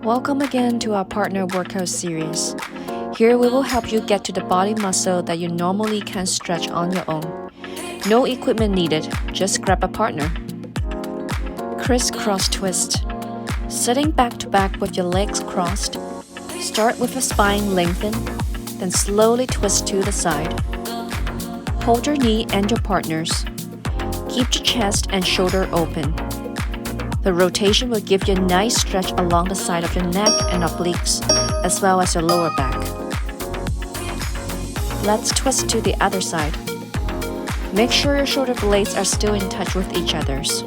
Welcome again to our partner workout series. Here we will help you get to the body muscle that you normally can't stretch on your own. No equipment needed, just grab a partner. Crisscross twist. Sitting back to back with your legs crossed, start with the spine lengthened, then slowly twist to the side. Hold your knee and your partner's. Keep your chest and shoulder open. The rotation will give you a nice stretch along the side of your neck and obliques, as well as your lower back. Let's twist to the other side. Make sure your shoulder blades are still in touch with each other's.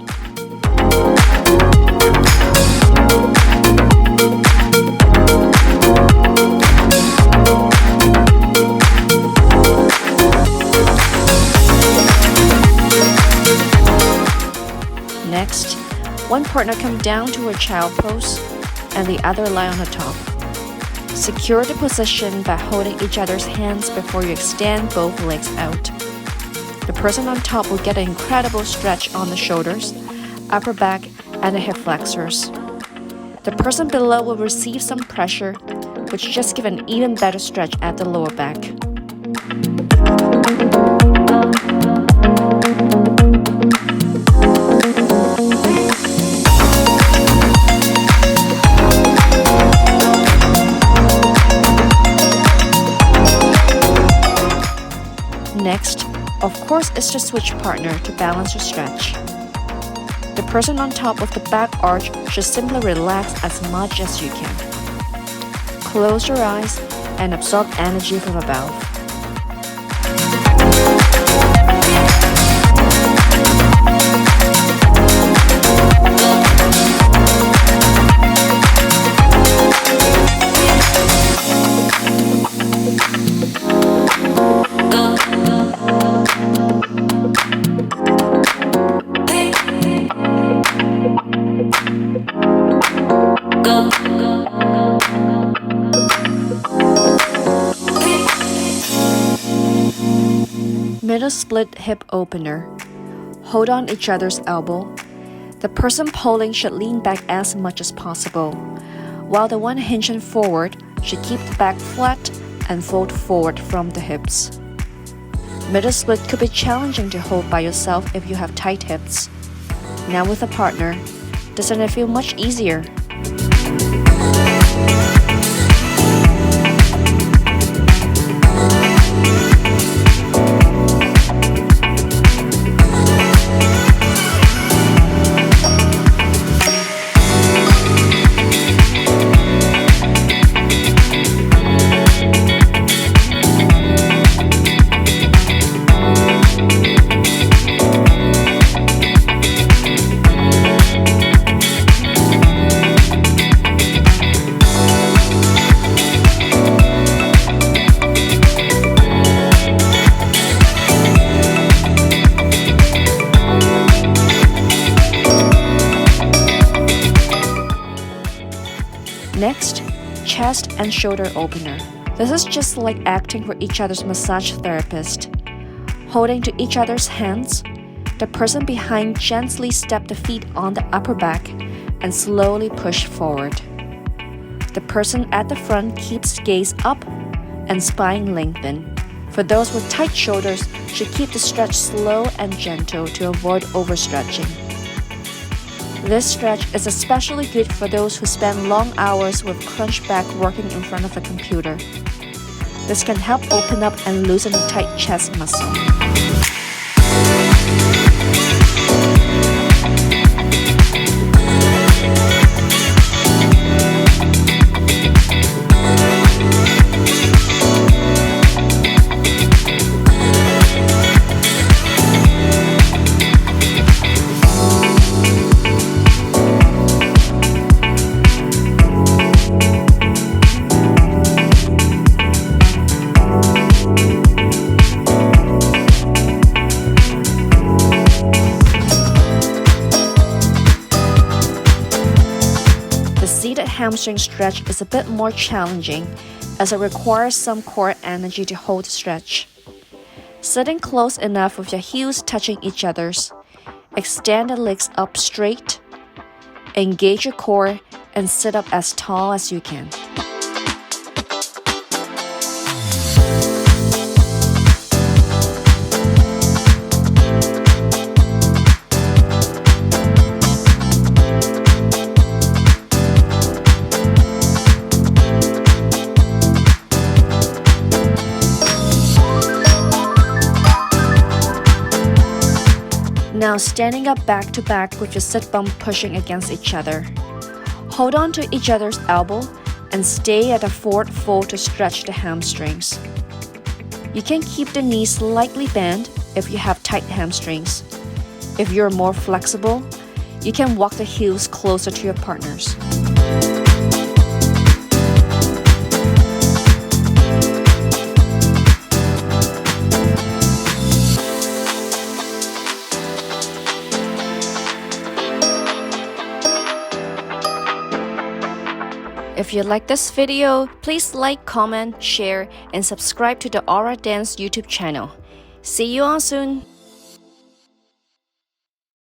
Next, one partner come down to a child pose and the other lie on the top. Secure the position by holding each other's hands before you extend both legs out. The person on top will get an incredible stretch on the shoulders, upper back, and the hip flexors. The person below will receive some pressure, which just gives an even better stretch at the lower back. Next, of course, is to switch partner to balance your stretch. The person on top with the back arch should simply relax as much as you can. Close your eyes and absorb energy from above. Middle split hip opener. Hold on each other's elbow. The person pulling should lean back as much as possible, while the one hinging forward should keep the back flat and fold forward from the hips. Middle split could be challenging to hold by yourself if you have tight hips. Now with a partner, doesn't it feel much easier? Next, chest and shoulder opener. This is just like acting for each other's massage therapist. Holding to each other's hands, the person behind gently step the feet on the upper back and slowly push forward. The person at the front keeps gaze up and spine lengthened. For those with tight shoulders, should keep the stretch slow and gentle to avoid overstretching. This stretch is especially good for those who spend long hours with crunched back working in front of a computer. This can help open up and loosen a tight chest muscle. The hamstring stretch is a bit more challenging as it requires some core energy to hold the stretch. Sitting close enough with your heels touching each other's, extend the legs up straight, engage your core and sit up as tall as you can. Now standing up back to back with your sit bum pushing against each other. Hold on to each other's elbow and stay at a forward fold to stretch the hamstrings. You can keep the knees slightly bent if you have tight hamstrings. If you're more flexible, you can walk the heels closer to your partners. If you like this video, please like, comment, share, and subscribe to the Aura Dance YouTube channel. See you all soon!